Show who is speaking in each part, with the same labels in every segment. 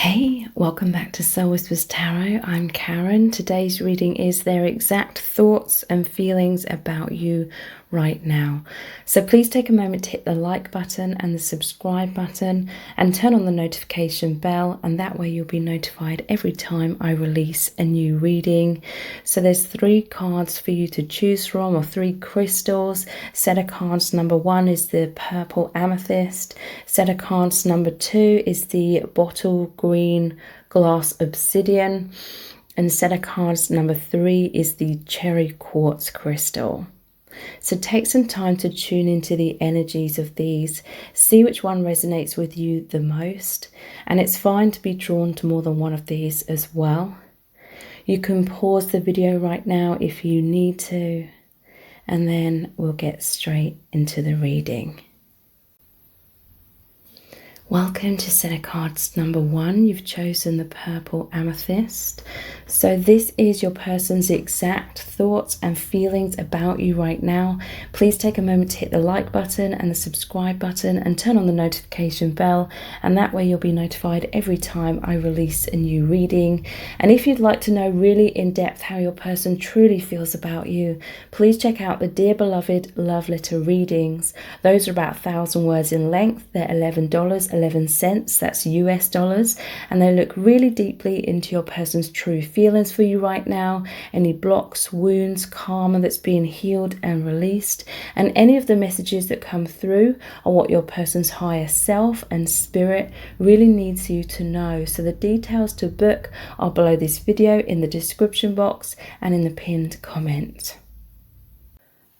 Speaker 1: Hey, welcome back to Soul Whispers Tarot. I'm Karen. Today's reading is their exact thoughts and feelings about you right now. So please take a moment to hit the like button and the subscribe button and turn on the notification bell, and that way you'll be notified every time I release a new reading. So there's 3 cards for you to choose from, or 3 crystals. Set of cards number 1 is the purple amethyst. Set of cards number 2 is the bottle green glass obsidian, and set of cards number 3 is the cherry quartz crystal. So take some time to tune into the energies of these, see which one resonates with you the most, and it's fine to be drawn to more than one of these as well. You can pause the video right now if you need to, and then we'll get straight into the reading. Welcome to set of cards number 1. You've chosen the purple amethyst. So this is your person's exact thoughts and feelings about you right now. Please take a moment to hit the like button and the subscribe button and turn on the notification bell, and that way you'll be notified every time I release a new reading. And if you'd like to know really in depth how your person truly feels about you, please check out the Dear Beloved Love Letter readings. Those are about 1,000 words in length. They're $11.11, that's US dollars, and they look really deeply into your person's true feelings for you right now, any blocks, wounds, karma that's being healed and released, and any of the messages that come through are what your person's higher self and spirit really needs you to know. So the details to book are below this video in the description box and in the pinned comment.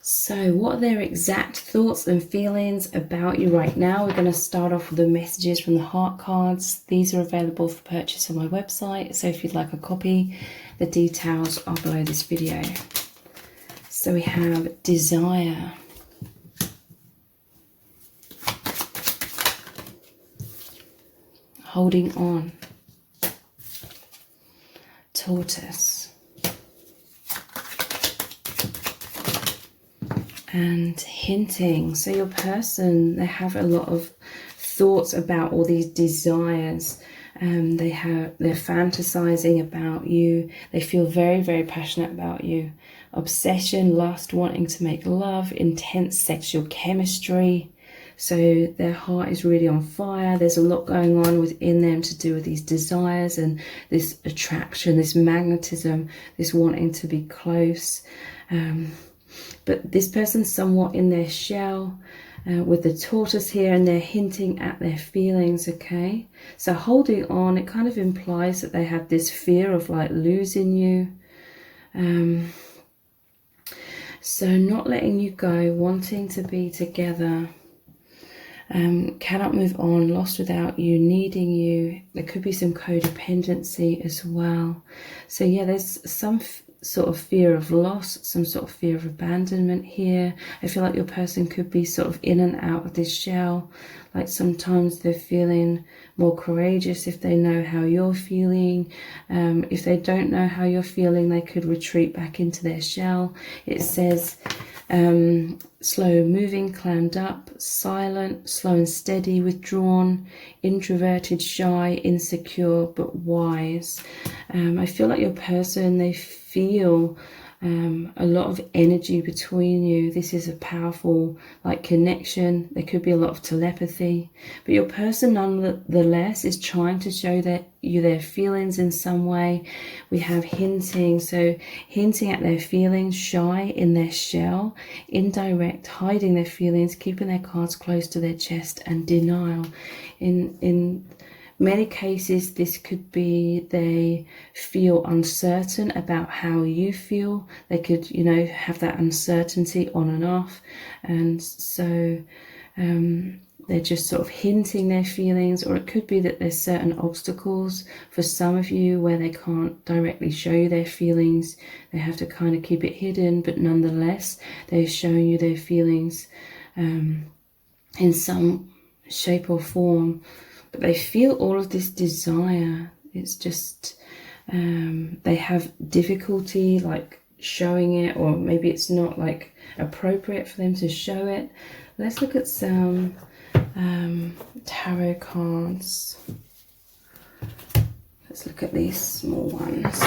Speaker 1: So what are their exact thoughts and feelings about you right now? We're going to start off with the messages from the heart cards. These are available for purchase on my website, so if you'd like a copy, the details are below this video. So we have desire, holding on, tortoise, and hinting. So your person, they have a lot of thoughts about all these desires. They're fantasizing about you. They feel very, very passionate about you. Obsession, lust, wanting to make love, intense sexual chemistry. So their heart is really on fire. There's a lot going on within them to do with these desires and this attraction, this magnetism, this wanting to be close. But this person's somewhat in their shell with the tortoise here, and they're hinting at their feelings, okay? So holding on, it kind of implies that they have this fear of like losing you. So not letting you go, wanting to be together, cannot move on, lost without you, needing you. There could be some codependency as well. So yeah, there's some sort of fear of loss, some sort of fear of abandonment here. I feel like your person could be sort of in and out of this shell. Like sometimes they're feeling more courageous if they know how you're feeling. If they don't know how you're feeling, they could retreat back into their shell. It says slow moving, clammed up, silent, slow and steady, withdrawn, introverted, shy, insecure, but wise. I feel like your person, they feel a lot of energy between you. This is a powerful like connection. There could be a lot of telepathy, but your person nonetheless is trying to show you their feelings in some way. We have hinting, so hinting at their feelings, shy in their shell, indirect, hiding their feelings, keeping their cards close to their chest, and denial. In many cases, this could be they feel uncertain about how you feel. They could, you know, have that uncertainty on and off. And so they're just sort of hinting their feelings, or it could be that there's certain obstacles for some of you where they can't directly show you their feelings. They have to kind of keep it hidden, but nonetheless, they're showing you their feelings in some shape or form. But they feel all of this desire. It's just they have difficulty like showing it, or maybe it's not like appropriate for them to show it. Let's look at some tarot cards. Let's look at these small ones.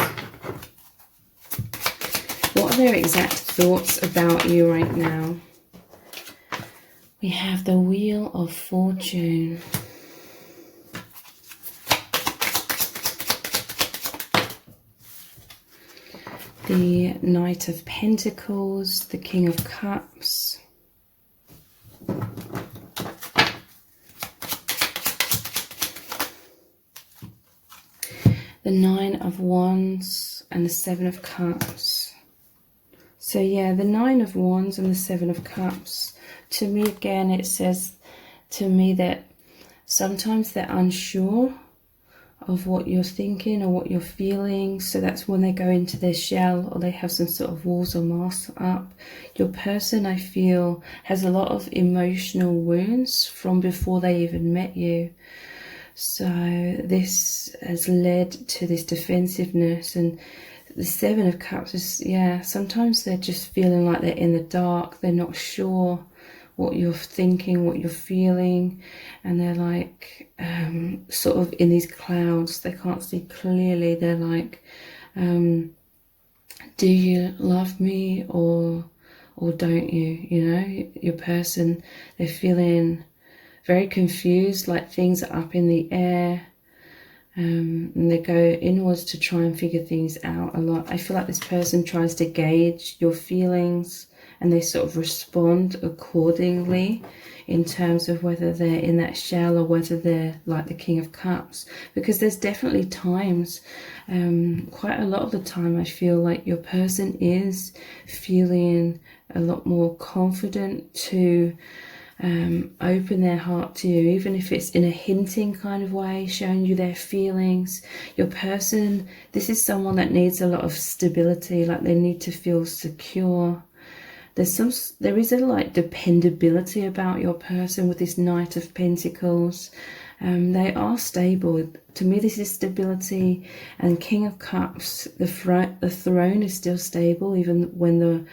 Speaker 1: What are their exact thoughts about you right now? We have the Wheel of Fortune. The Knight of Pentacles, the King of Cups. The Nine of Wands and the Seven of Cups. So yeah, the Nine of Wands and the Seven of Cups. To me, again, it says to me that sometimes they're unsure of what you're thinking or what you're feeling. So that's when they go into their shell or they have some sort of walls or masks up. Your person, I feel, has a lot of emotional wounds from before they even met you. So this has led to this defensiveness, and the Seven of Cups is, yeah, sometimes they're just feeling like they're in the dark. They're not sure what you're thinking, what you're feeling, and they're like sort of in these clouds. They can't see clearly. They're like, do you love me or don't you? You know, your person, they're feeling very confused, like things are up in the air, and they go inwards to try and figure things out a lot. I feel like this person tries to gauge your feelings and they sort of respond accordingly in terms of whether they're in that shell or whether they're like the King of Cups. Because there's definitely times, quite a lot of the time, I feel like your person is feeling a lot more confident to open their heart to you, even if it's in a hinting kind of way, showing you their feelings. Your person, this is someone that needs a lot of stability, like they need to feel secure. There is a like dependability about your person with this Knight of Pentacles. They are stable. To me, this is stability. And King of Cups, the throne is still stable, even when the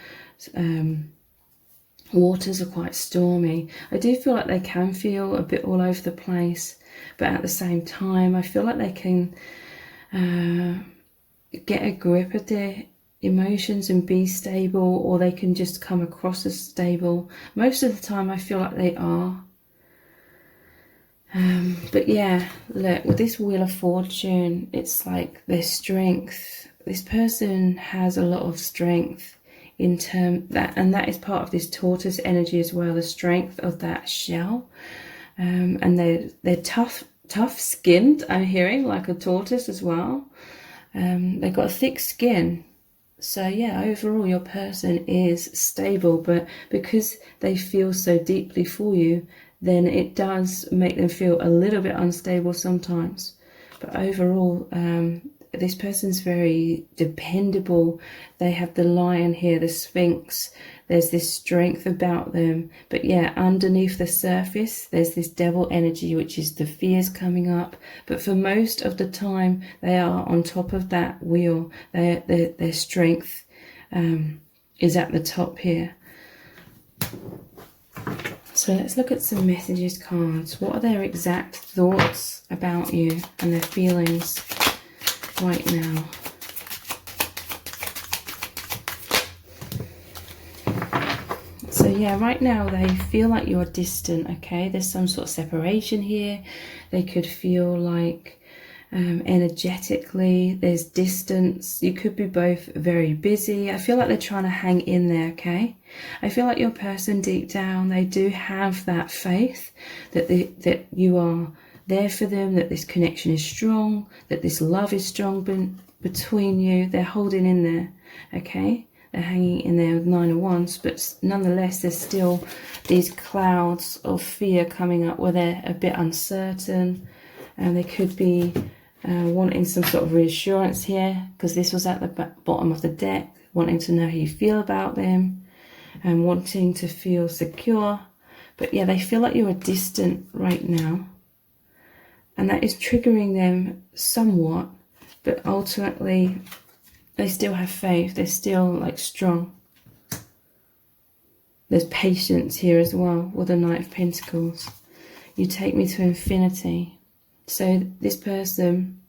Speaker 1: waters are quite stormy. I do feel like they can feel a bit all over the place, but at the same time, I feel like they can get a grip of their emotions and be stable, or they can just come across as stable. Most of the time, I feel like they are. But yeah, look, with this Wheel of Fortune, it's like their strength. This person has a lot of strength in that, and that is part of this tortoise energy as well, the strength of that shell. And they're tough skinned, I'm hearing, like a tortoise as well. They've got a thick skin. So yeah, overall your person is stable, but because they feel so deeply for you, then it does make them feel a little bit unstable sometimes. But overall, this person's very dependable. They have the Lion here, the Sphinx. There's this strength about them. But yeah, underneath the surface, there's this Devil energy, which is the fears coming up. But for most of the time, they are on top of that wheel. Their strength is at the top here. So let's look at some messages cards. What are their exact thoughts about you and their feelings right now? So yeah, right now they feel like you're distant, okay? There's some sort of separation here. They could feel like energetically there's distance. You could be both very busy. I feel like they're trying to hang in there, okay? I feel like your person deep down, they do have that faith that you are there for them, that this connection is strong, that this love is strong between you. They're holding in there, okay? They're hanging in there with Nine of Wands, but nonetheless there's still these clouds of fear coming up where they're a bit uncertain, and they could be wanting some sort of reassurance here, because this was at the bottom of the deck, wanting to know how you feel about them and wanting to feel secure. But yeah, they feel like you are distant right now, and that is triggering them somewhat, but ultimately they still have faith. They're still like strong. There's patience here as well with the Knight of Pentacles. You take me to infinity. So this person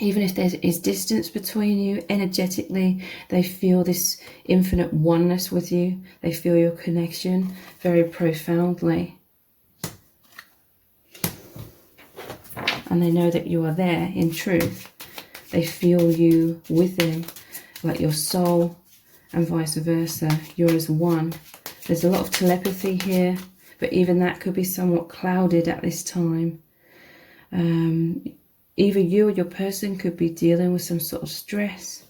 Speaker 1: Even if there is distance between you, energetically, they feel this infinite oneness with you. They feel your connection very profoundly. And they know that you are there in truth. They feel you with them, like your soul, and vice versa. You're as one. There's a lot of telepathy here, but even that could be somewhat clouded at this time. Either you or your person could be dealing with some sort of stress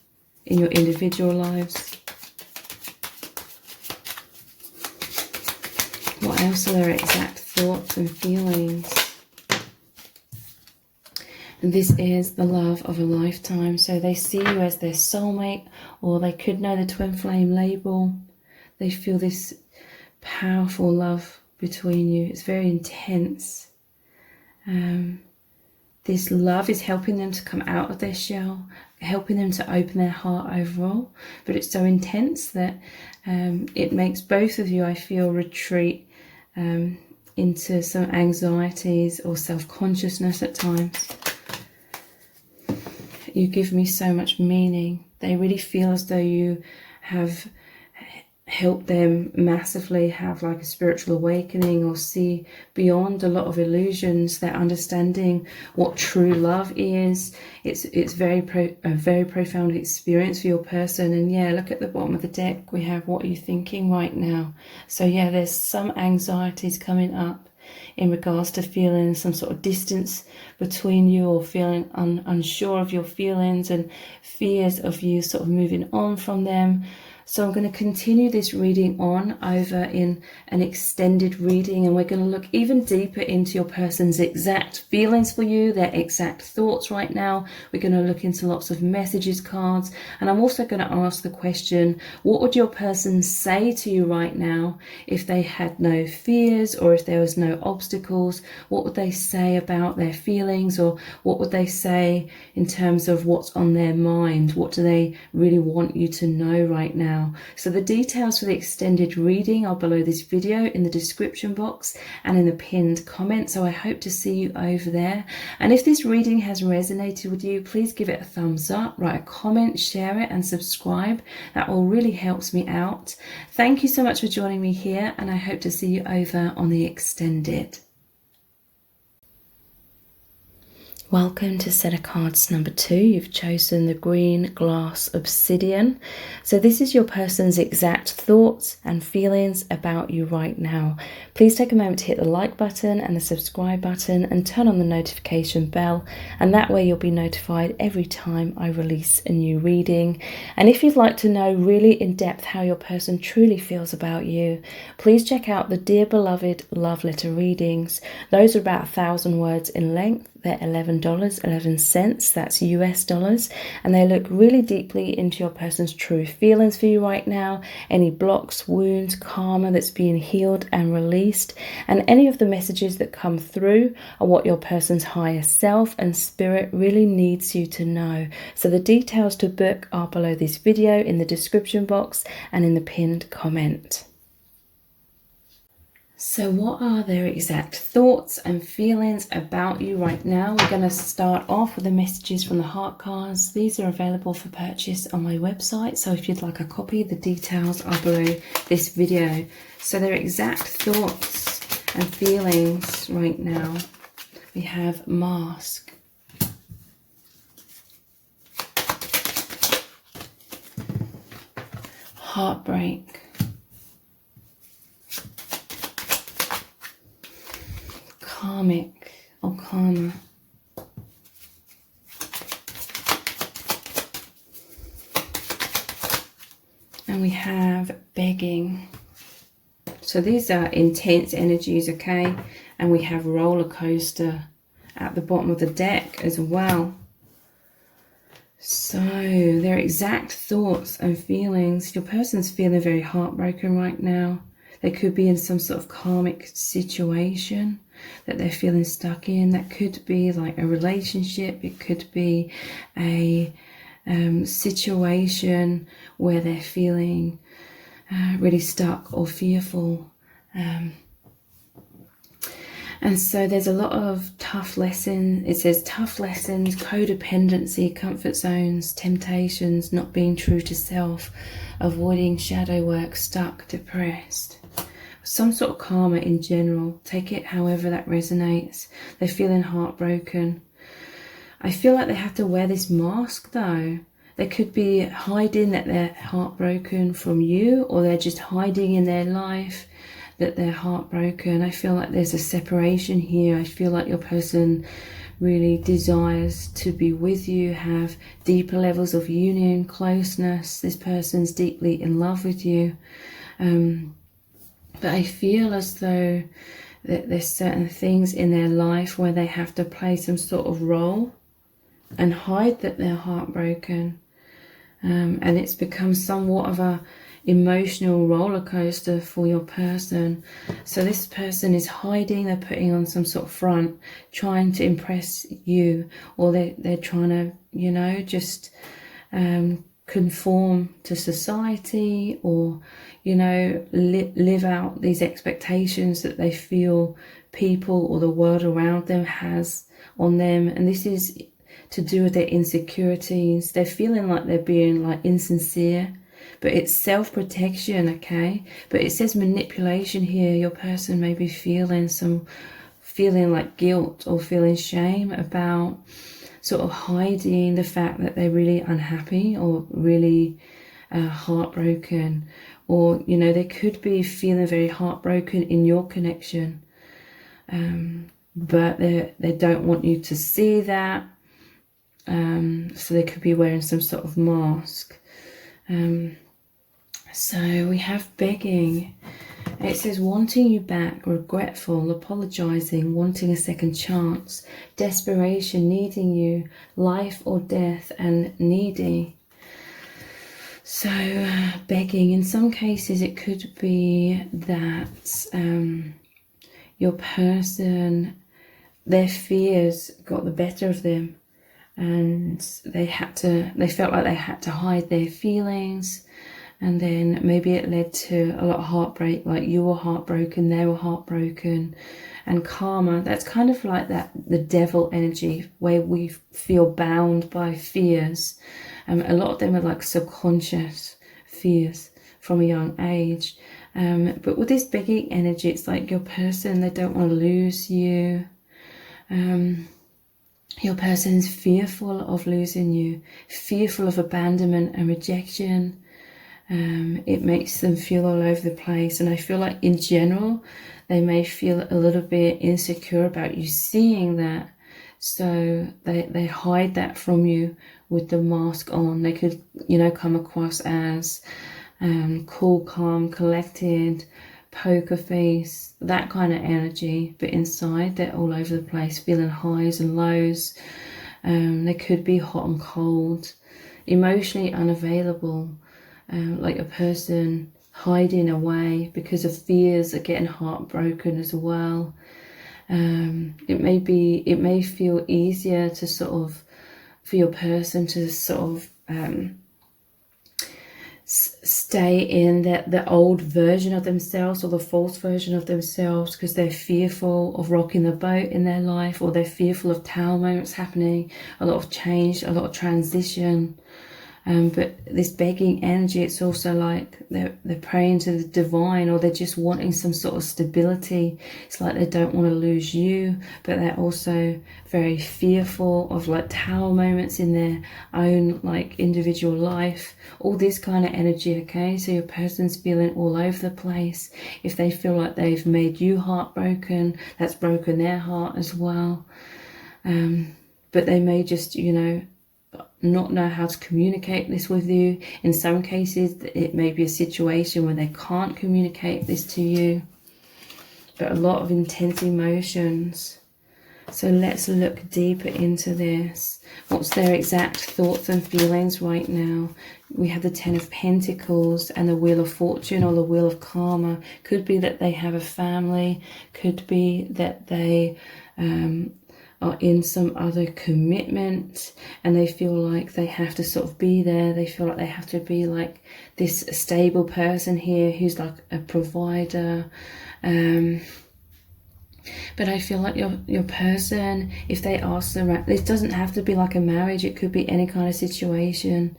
Speaker 1: in your individual lives. What else are their exact thoughts and feelings? And this is the love of a lifetime. So they see you as their soulmate, or they could know the twin flame label. They feel this powerful love between you. It's very intense. This love is helping them to come out of their shell, helping them to open their heart overall. But it's so intense that it makes both of you, I feel, retreat into some anxieties or self-consciousness at times. You give me so much meaning. They really feel as though you have helped them massively have like a spiritual awakening, or see beyond a lot of illusions. They're understanding what true love is. It's a very profound experience for your person. And yeah, look at the bottom of the deck. We have, what are you thinking right now? So yeah, there's some anxieties coming up in regards to feeling some sort of distance between you, or feeling unsure of your feelings, and fears of you sort of moving on from them. So I'm going to continue this reading on over in an extended reading, and we're going to look even deeper into your person's exact feelings for you, their exact thoughts right now. We're going to look into lots of messages cards, and I'm also going to ask the question, what would your person say to you right now if they had no fears, or if there was no obstacles? What would they say about their feelings, or what would they say in terms of what's on their mind? What do they really want you to know right now? So the details for the extended reading are below this video in the description box and in the pinned comment. So I hope to see you over there. And if this reading has resonated with you, please give it a thumbs up, write a comment, share it, and subscribe. That all really helps me out. Thank you so much for joining me here, and I hope to see you over on the extended. Welcome to set of cards number 2. You've chosen the green glass obsidian. So this is your person's exact thoughts and feelings about you right now. Please take a moment to hit the like button and the subscribe button, and turn on the notification bell, and that way you'll be notified every time I release a new reading. And if you'd like to know really in depth how your person truly feels about you, please check out the Dear Beloved love letter readings. Those are about 1,000 words in length. They're $11.11, that's US dollars, and they look really deeply into your person's true feelings for you right now, any blocks, wounds, karma that's being healed and released, and any of the messages that come through are what your person's higher self and spirit really needs you to know. So the details to book are below this video in the description box and in the pinned comment. So what are their exact thoughts and feelings about you right now? We're going to start off with the messages from the heart cards. These are available for purchase on my website. So if you'd like a copy, the details are below this video. So their exact thoughts and feelings right now. We have mask. Heartbreak. Karmic or karma. And we have begging. So these are intense energies, okay? And we have roller coaster at the bottom of the deck as well. So their exact thoughts and feelings. Your person's feeling very heartbroken right now. They could be in some sort of karmic situation that they're feeling stuck in. That could be like a relationship. It could be a situation where they're feeling really stuck or fearful. And so there's a lot of tough lessons. It says tough lessons, codependency, comfort zones, temptations, not being true to self, avoiding shadow work, stuck, depressed. Some sort of karma in general. Take it however that resonates. They're feeling heartbroken. I feel like they have to wear this mask though. They could be hiding that they're heartbroken from you, or they're just hiding in their life that they're heartbroken. I feel like there's a separation here. I feel like your person really desires to be with you, have deeper levels of union, closeness. This person's deeply in love with you. But I feel as though that there's certain things in their life where they have to play some sort of role and hide that they're heartbroken. And it's become somewhat of a emotional roller coaster for your person. So this person is hiding, they're putting on some sort of front, trying to impress you, or they're trying to, you know, just conform to society, or, you know, live out these expectations that they feel people or the world around them has on them. And this is to do with their insecurities. They're feeling like they're being like insincere, but it's self-protection, okay? But it says manipulation here. Your person may be feeling like guilt or feeling shame about sort of hiding the fact that they're really unhappy or really heartbroken. Or, you know, they could be feeling very heartbroken in your connection, but they don't want you to see that. So they could be wearing some sort of mask. So we have begging. It says wanting you back, regretful, apologizing, wanting a second chance, desperation, needing you, life or death, and needy. So begging, in some cases it could be that your person, their fears got the better of them, and they felt like they had to hide their feelings. And then maybe it led to a lot of heartbreak, like you were heartbroken, they were heartbroken. And karma, that's kind of like that, the devil energy, where we feel bound by fears. A lot of them are like subconscious fears from a young age. But with this begging energy, it's like your person, they don't want to lose you. Your person's fearful of losing you, fearful of abandonment and rejection. It makes them feel all over the place. And I feel like in general, they may feel a little bit insecure about you seeing that. So they hide that from you with the mask on. They could, you know, come across as cool, calm, collected, poker face, that kind of energy. But inside, they're all over the place, feeling highs and lows. They could be hot and cold, emotionally unavailable. Like a person hiding away because of fears of getting heartbroken as well. It may feel easier to sort of, for your person to sort of stay in the old version of themselves, or the false version of themselves, because they're fearful of rocking the boat in their life, or they're fearful of tower moments happening, a lot of change, a lot of transition. But this begging energy, it's also like they're praying to the divine, or they're just wanting some sort of stability. It's like they don't want to lose you, but they're also very fearful of like tower moments in their own like individual life. All this kind of energy, okay? So your person's feeling all over the place. If they feel like they've made you heartbroken, that's broken their heart as well. But they may just, you know, not know how to communicate this with you. In some cases, it may be a situation where they can't communicate this to you, but a lot of intense emotions. So let's look deeper into this. What's their exact thoughts and feelings right now? We have the Ten of Pentacles and the Wheel of Fortune, or the Wheel of Karma. Could be that they have a family, could be that they are in some other commitment and they feel like they have to sort of be there. They feel like they have to be like this stable person here who's like a provider. But I feel like your person, if they are surrounded, this doesn't have to be like a marriage, it could be any kind of situation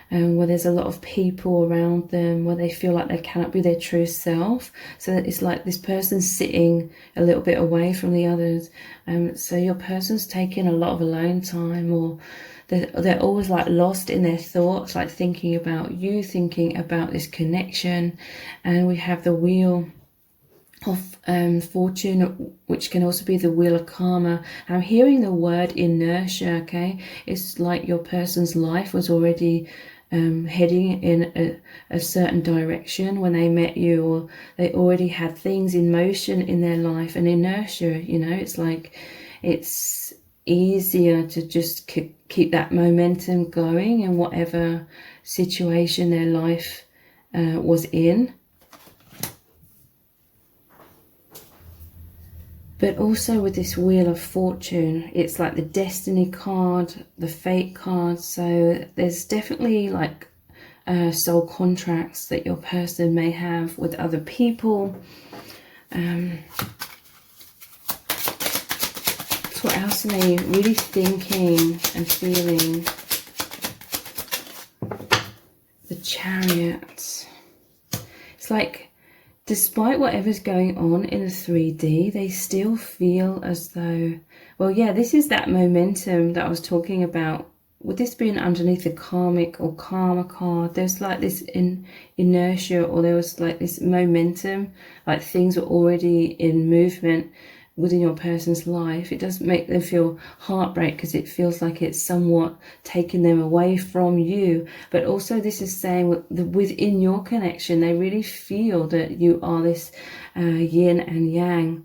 Speaker 1: where there's a lot of people around them, where they feel like they cannot be their true self. So that it's like this person's sitting a little bit away from the others. So your person's taking a lot of alone time, or they're always like lost in their thoughts, like thinking about you, thinking about this connection. And we have the wheel of fortune, which can also be the wheel of karma. I'm hearing the word inertia. Okay, it's like your person's life was already heading in a certain direction when they met you, or they already had things in motion in their life. And inertia, you know, it's like it's easier to just keep that momentum going in whatever situation their life was in. But also with this Wheel of Fortune, it's like the Destiny card, the Fate card. So there's definitely like soul contracts that your person may have with other people. So what else are they really thinking and feeling? The Chariot. It's like, despite whatever's going on in the 3D, they still feel as though, well, yeah, this is that momentum that I was talking about. With this being underneath the karmic or karma card, there's like this inertia, or there was like this momentum, like things were already in movement within your person's life. It does make them feel heartbreak, because it feels like it's somewhat taking them away from you. But also this is saying within your connection, they really feel that you are this yin and yang,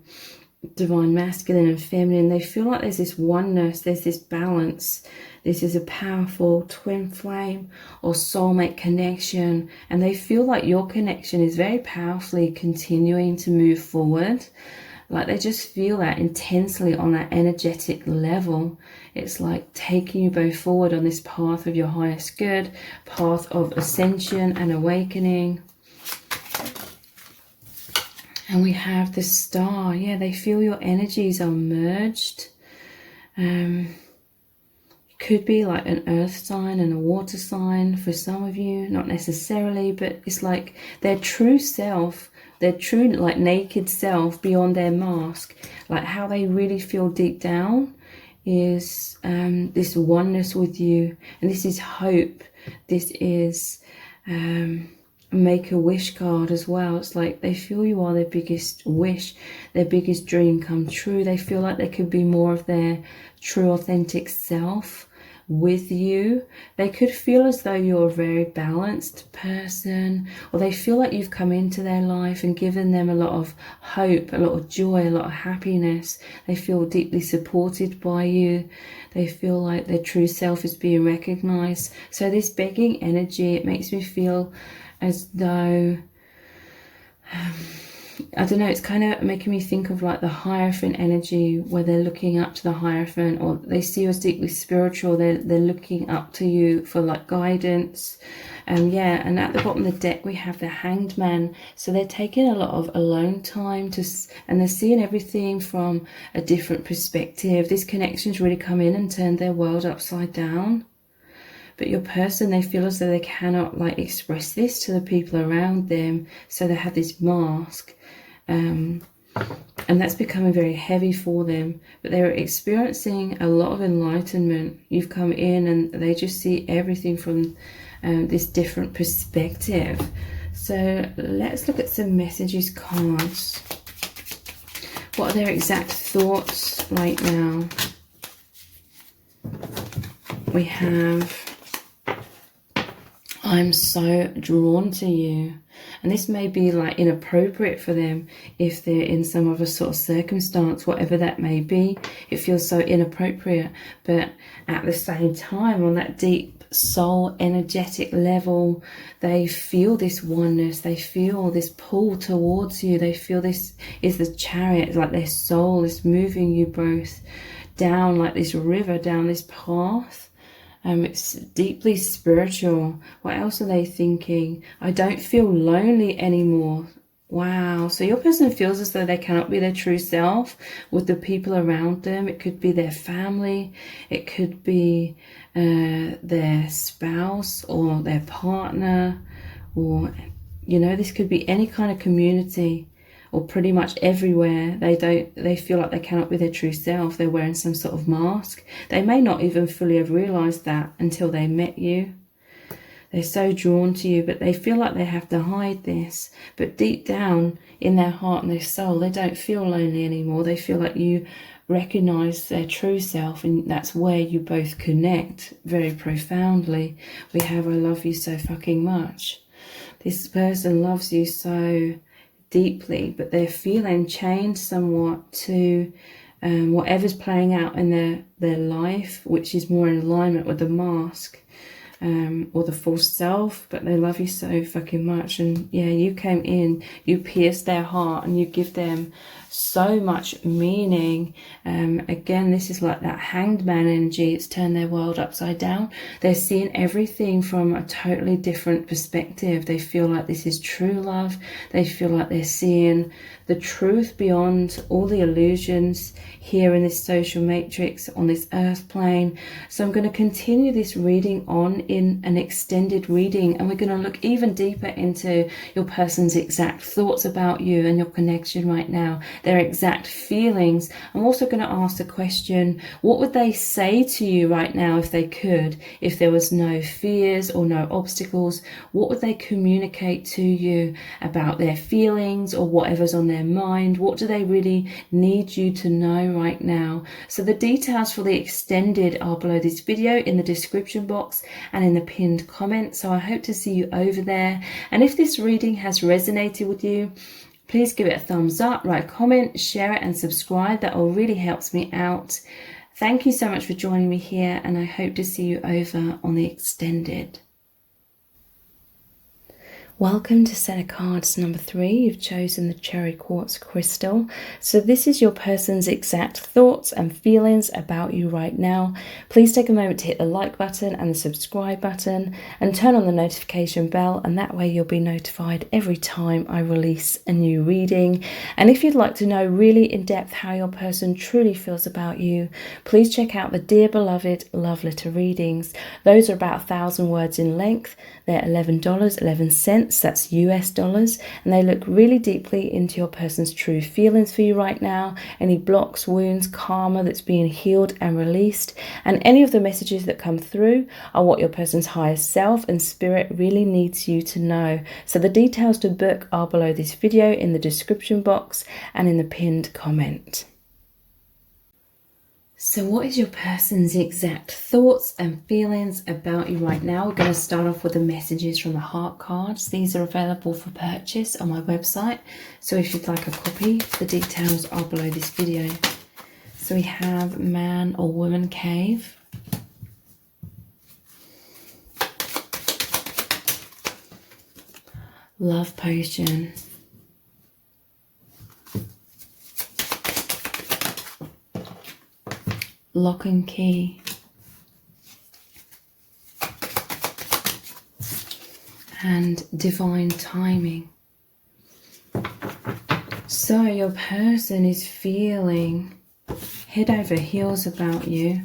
Speaker 1: divine masculine and feminine. They feel like there's this oneness, there's this balance. This is a powerful twin flame or soulmate connection, and they feel like your connection is very powerfully continuing to move forward. Like they just feel that intensely on that energetic level. It's like taking you both forward on this path of your highest good, path of ascension and awakening. And we have the Star. Yeah, they feel your energies are merged. Could be like an earth sign and a water sign for some of you, not necessarily, but it's like their true self, their true like naked self beyond their mask, like how they really feel deep down is this oneness with you. And this is hope. This is a Make-A-Wish card as well. It's like they feel you are their biggest wish, their biggest dream come true. They feel like they could be more of their true authentic self with you. They could feel as though you're a very balanced person, or they feel like you've come into their life and given them a lot of hope, a lot of joy, a lot of happiness. They feel deeply supported by you. They feel like their true self is being recognized. So this begging energy, it makes me feel as though I don't know, it's kind of making me think of like the Hierophant energy, where they're looking up to the Hierophant, or they see you as deeply spiritual. They're looking up to you for like guidance. Yeah, and at the bottom of the deck we have the Hanged Man. So they're taking a lot of alone time and they're seeing everything from a different perspective. This connection's really come in and turned their world upside down. But your person, they feel as though they cannot like express this to the people around them, so they have this mask, and that's becoming very heavy for them. But they're experiencing a lot of enlightenment. You've come in and they just see everything from this different perspective. So let's look at some messages cards. What are their exact thoughts right now? We have, I'm so drawn to you. And this may be like inappropriate for them if they're in some other sort of circumstance, whatever that may be. It feels so inappropriate. But at the same time, on that deep soul energetic level, they feel this oneness. They feel this pull towards you. They feel this is the Chariot. It's like their soul is moving you both down like this river, down this path. It's deeply spiritual. What else are they thinking? I don't feel lonely anymore. Wow. So your person feels as though they cannot be their true self with the people around them. It could be their family. It could be their spouse or their partner, or, you know, this could be any kind of community, or pretty much everywhere. They feel like they cannot be their true self. They're wearing some sort of mask. They may not even fully have realized that until they met you. They're so drawn to you, but they feel like they have to hide this. But deep down in their heart and their soul, they don't feel lonely anymore. They feel like you recognize their true self, and that's where you both connect very profoundly. We have, I love you so fucking much. This person loves you so deeply, but they're feeling chained somewhat to whatever's playing out in their life, which is more in alignment with the mask. Or the false self, but they love you so fucking much. And yeah, you came in, you pierced their heart, and you give them so much meaning. Again, this is like that hanged man energy. It's turned their world upside down. They're seeing everything from a totally different perspective. They feel like this is true love. They feel like they're seeing the truth beyond all the illusions here in this social matrix on this earth plane. So I'm going to continue this reading on in an extended reading, and we're going to look even deeper into your person's exact thoughts about you and your connection right now, their exact feelings. I'm also going to ask the question, what would they say to you right now if they could, if there was no fears or no obstacles? What would they communicate to you about their feelings or whatever's on their mind? What do they really need you to know right now? So the details for the extended are below this video in the description box and in the pinned comment. So I hope to see you over there. And if this reading has resonated with you, please give it a thumbs up, write a comment, share it and subscribe. That all really helps me out. Thank you so much for joining me here, and I hope to see you over on the extended. Welcome to set of cards number 3. You've chosen the cherry quartz crystal. So this is your person's exact thoughts and feelings about you right now. Please take a moment to hit the like button and the subscribe button and turn on the notification bell, and that way you'll be notified every time I release a new reading. And if you'd like to know really in depth how your person truly feels about you, please check out the Dear Beloved Love Letter readings. Those are about 1,000 words in length. They're $11.11, that's US dollars, and they look really deeply into your person's true feelings for you right now, any blocks, wounds, karma that's being healed and released, and any of the messages that come through are what your person's higher self and spirit really needs you to know. So the details to book are below this video in the description box and in the pinned comment. So what is your person's exact thoughts and feelings about you right now? We're going to start off with the messages from the heart cards. These are available for purchase on my website. So if you'd like a copy, the details are below this video. So we have man or woman cave. Love potion. Lock and key, and divine timing. So your person is feeling head over heels about you,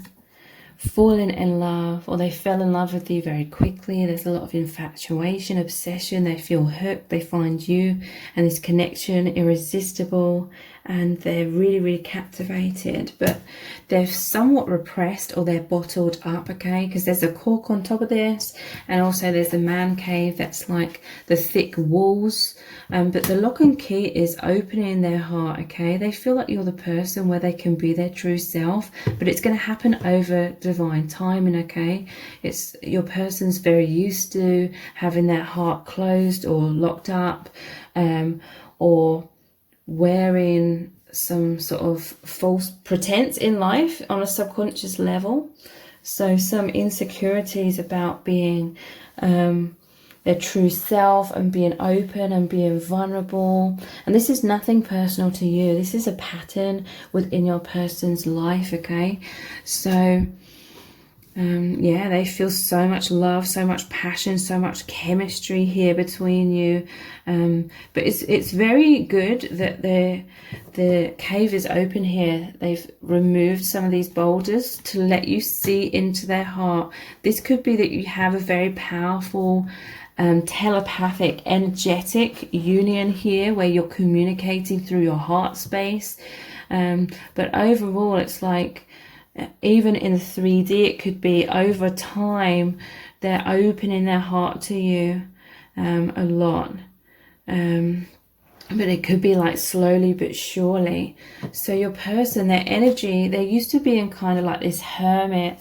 Speaker 1: falling in love, or they fell in love with you very quickly. There's a lot of infatuation, obsession. They feel hooked. They find you and this connection irresistible, and they're really, really captivated, but they're somewhat repressed or they're bottled up, okay? Because there's a cork on top of this, and also there's a man cave that's like the thick walls, but the lock and key is opening their heart, okay? They feel like you're the person where they can be their true self, but it's going to happen over divine timing, okay? It's your person's very used to having their heart closed or locked up, or wearing some sort of false pretense in life on a subconscious level. So some insecurities about being their true self and being open and being vulnerable. And this is nothing personal to you. This is a pattern within your person's life, okay? So Yeah, they feel so much love, so much passion, so much chemistry here between you. But it's very good that the cave is open here. They've removed some of these boulders to let you see into their heart. This could be that you have a very powerful telepathic, energetic union here where you're communicating through your heart space. But overall, it's like, even in the 3D, it could be over time they're opening their heart to you a lot. But it could be like slowly but surely. So your person, their energy, they used to be in kind of like this hermit,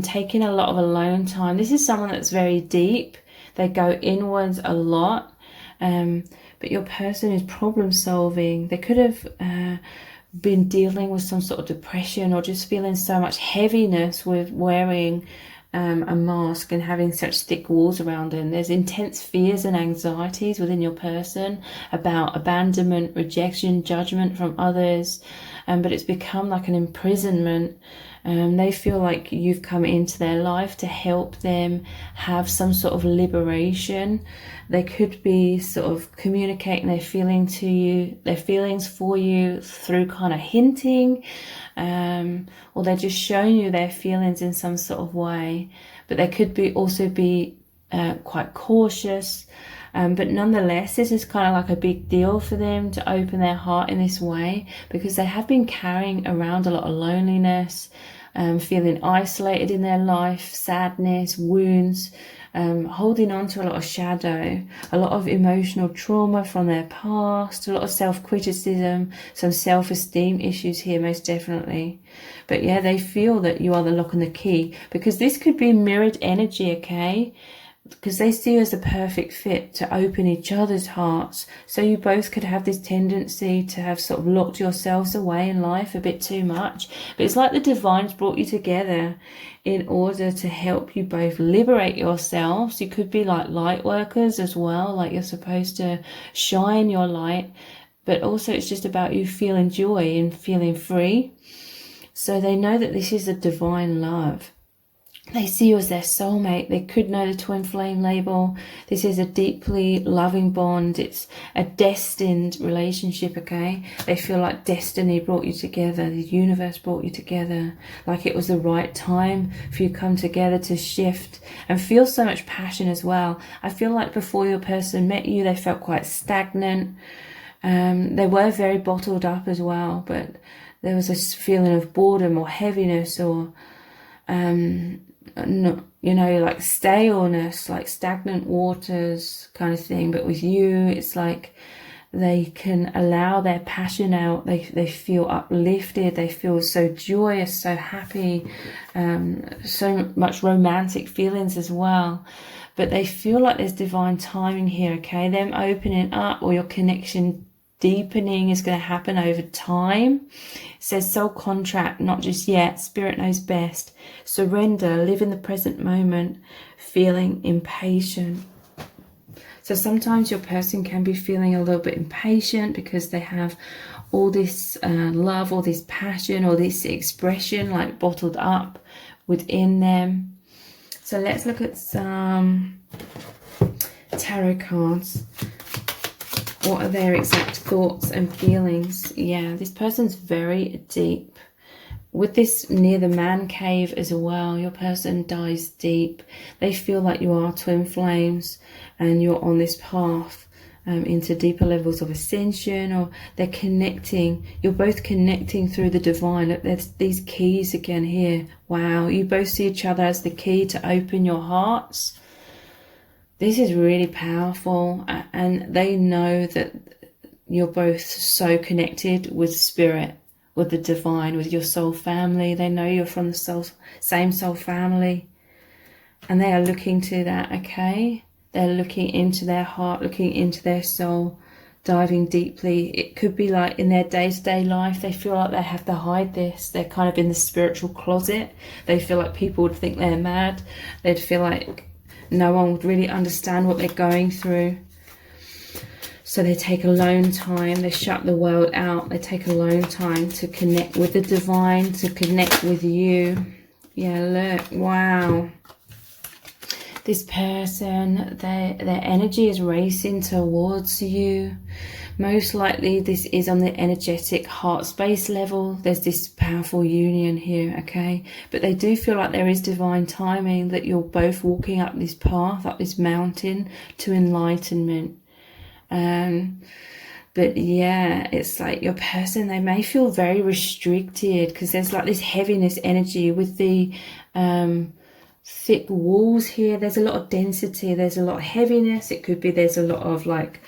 Speaker 1: taking a lot of alone time. This is someone that's very deep. They go inwards a lot. But your person is problem solving. They could have been dealing with some sort of depression or just feeling so much heaviness with wearing a mask and having such thick walls around them. There's intense fears and anxieties within your person about abandonment, rejection, judgment from others, but it's become like an imprisonment. They feel like you've come into their life to help them have some sort of liberation. They could be sort of communicating their feeling to you, their feelings for you through kind of hinting, or they're just showing you their feelings in some sort of way. But they could be also be quite cautious. But nonetheless, this is kind of like a big deal for them to open their heart in this way, because they have been carrying around a lot of loneliness, feeling isolated in their life, sadness, wounds, holding on to a lot of shadow, a lot of emotional trauma from their past, a lot of self-criticism, some self-esteem issues here, most definitely. But yeah, they feel that you are the lock and the key, because this could be mirrored energy, okay? Because they see you as a perfect fit to open each other's hearts. So you both could have this tendency to have sort of locked yourselves away in life a bit too much. But it's like the divine's brought you together in order to help you both liberate yourselves. You could be like light workers as well, like you're supposed to shine your light. But also it's just about you feeling joy and feeling free. So they know that this is a divine love. They see you as their soulmate. They could know the twin flame label. This is a deeply loving bond. It's a destined relationship, okay? They feel like destiny brought you together. The universe brought you together. Like it was the right time for you to come together to shift and feel so much passion as well. I feel like before your person met you, they felt quite stagnant. They were very bottled up as well, but there was this feeling of boredom or heaviness or not, you know, like staleness, like stagnant waters kind of thing. But with you, it's like they can allow their passion out. They feel uplifted. They feel so joyous, so happy, so much romantic feelings as well. But they feel like there's divine timing here, okay? Them opening up or your connection deepening is going to happen over time. It says soul contract, not just yet. Spirit knows best. Surrender, live in the present moment, feeling impatient. So sometimes your person can be feeling a little bit impatient because they have all this love, all this passion, or this expression like bottled up within them. So let's look at some tarot cards. What are their exact thoughts and feelings? Yeah, this person's very deep. With this near the man cave as well, your person dives deep. They feel like you are twin flames and you're on this path into deeper levels of ascension, or they're connecting. You're both connecting through the divine. Look, there's these keys again here. Wow, you both see each other as the key to open your hearts. This is really powerful, and they know that you're both so connected with spirit, with the divine, with your soul family. They know you're from the same soul family, and they are looking to that, okay? They're looking into their heart, looking into their soul, diving deeply. It could be like in their day-to-day life, they feel like they have to hide this. They're kind of in the spiritual closet. They feel like people would think they're mad. They'd feel like no one would really understand what they're going through. So they take alone time. They shut the world out. They take alone time to connect with the divine, to connect with you. Yeah, look, wow. This person, their energy is racing towards you. Most likely this is on the energetic heart space level. There's this powerful union here, okay? But they do feel like there is divine timing, that you're both walking up this path, up this mountain to enlightenment. But yeah, it's like your person, they may feel very restricted because there's like this heaviness energy with the thick walls here. There's a lot of density, there's a lot of heaviness. It could be there's a lot of like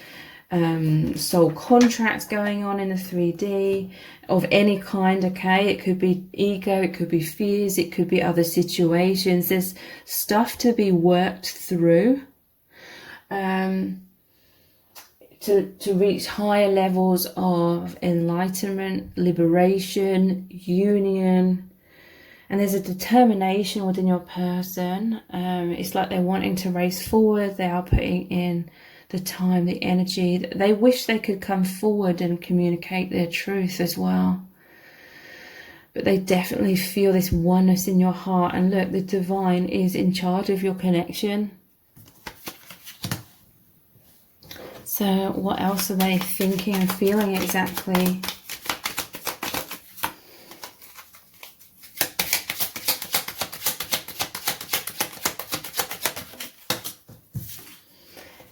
Speaker 1: soul contracts going on in the 3D of any kind, okay? It could be ego, it could be fears, it could be other situations. There's stuff to be worked through to reach higher levels of enlightenment, liberation, union. And there's a determination within your person. It's like they're wanting to race forward. They are putting in the time, the energy. They wish they could come forward and communicate their truth as well. But they definitely feel this oneness in your heart. And look, the divine is in charge of your connection. So what else are they thinking and feeling exactly?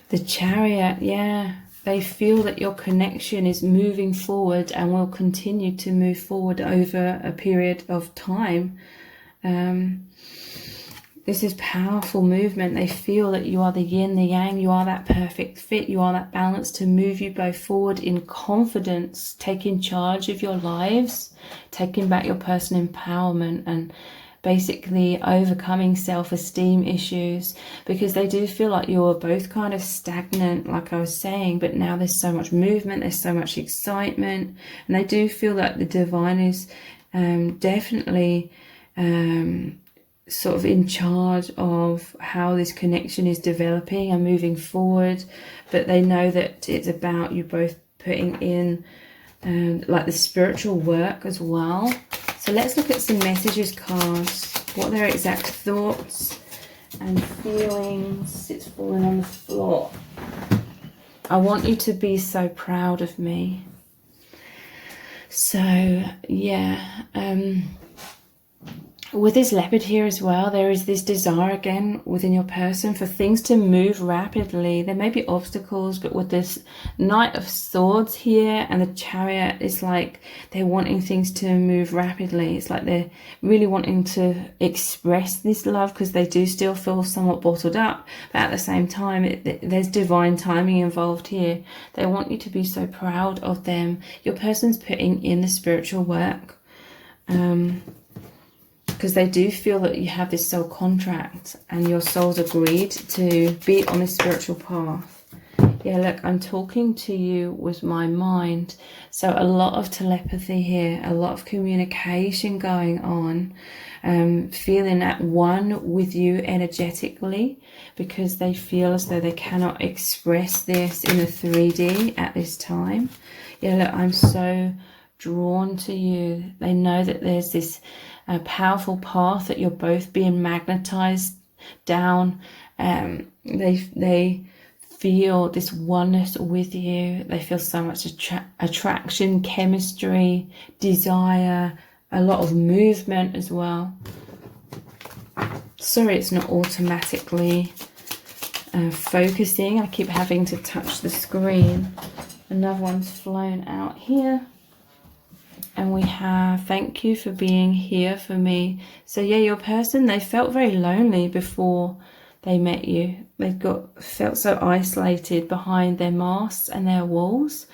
Speaker 1: The Chariot, yeah. They feel that your connection is moving forward and will continue to move forward over a period of time. This is powerful movement. They feel that you are the yin, the yang, you are that perfect fit, you are that balance to move you both forward in confidence, taking charge of your lives, taking back your personal empowerment, and basically overcoming self-esteem issues, because they do feel like you're both kind of stagnant, like I was saying, but now there's so much movement, there's so much excitement, and they do feel that the divine is definitely sort of in charge of how this connection is developing and moving forward. But they know that it's about you both putting in like the spiritual work as well. So let's look at some messages cards. What are their exact thoughts and feelings? It's falling on the floor. I want you to be so proud of me. So yeah, with this leopard here as well, there is this desire again within your person for things to move rapidly. There may be obstacles, but with this Knight of Swords here and the Chariot, it's like they're wanting things to move rapidly. It's like they're really wanting to express this love because they do still feel somewhat bottled up. But at the same time, there's divine timing involved here. They want you to be so proud of them. Your person's putting in the spiritual work. Because they do feel that you have this soul contract and your soul's agreed to be on this spiritual path. Yeah, look, I'm talking to you with my mind. So a lot of telepathy here, a lot of communication going on, feeling at one with you energetically, because they feel as though they cannot express this in the 3D at this time. Yeah, look, I'm so drawn to you. They know that there's this powerful path that you're both being magnetized down. They feel this oneness with you. They feel so much attraction, chemistry, desire, a lot of movement as well. Sorry, it's not automatically focusing. I keep having to touch the screen. Another one's flown out here. And we have, thank you for being here for me. So yeah, your person, they felt very lonely before they met you. They felt so isolated behind their masks and their walls.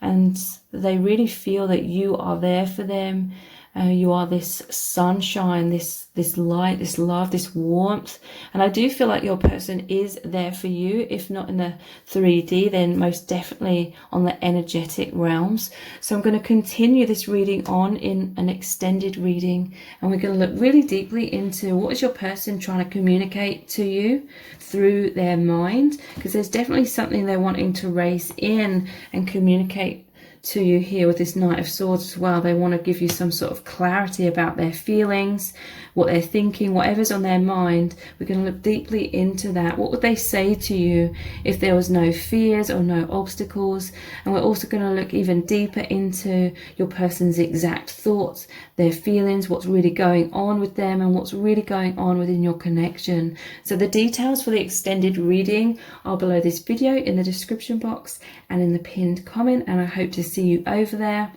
Speaker 1: And they really feel that you are there for them. You are this sunshine, this light, this love, this warmth. And I do feel like your person is there for you, if not in the 3D, then most definitely on the energetic realms. So I'm going to continue this reading on in an extended reading, and we're going to look really deeply into what is your person trying to communicate to you through their mind, because there's definitely something they're wanting to race in and communicate to you here with this Knight of Swords as well. They want to give you some sort of clarity about their feelings, what they're thinking, whatever's on their mind. We're going to look deeply into that. What would they say to you if there was no fears or no obstacles? And we're also going to look even deeper into your person's exact thoughts, their feelings, what's really going on with them, and what's really going on within your connection. So the details for the extended reading are below this video in the description box and in the pinned comment, and I hope to see you over there.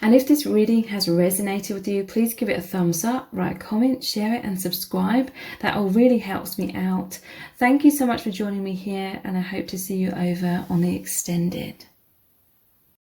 Speaker 1: And if this reading has resonated with you, please give it a thumbs up, write a comment, share it and subscribe. That all really helps me out. Thank you so much for joining me here, and I hope to see you over on the extended.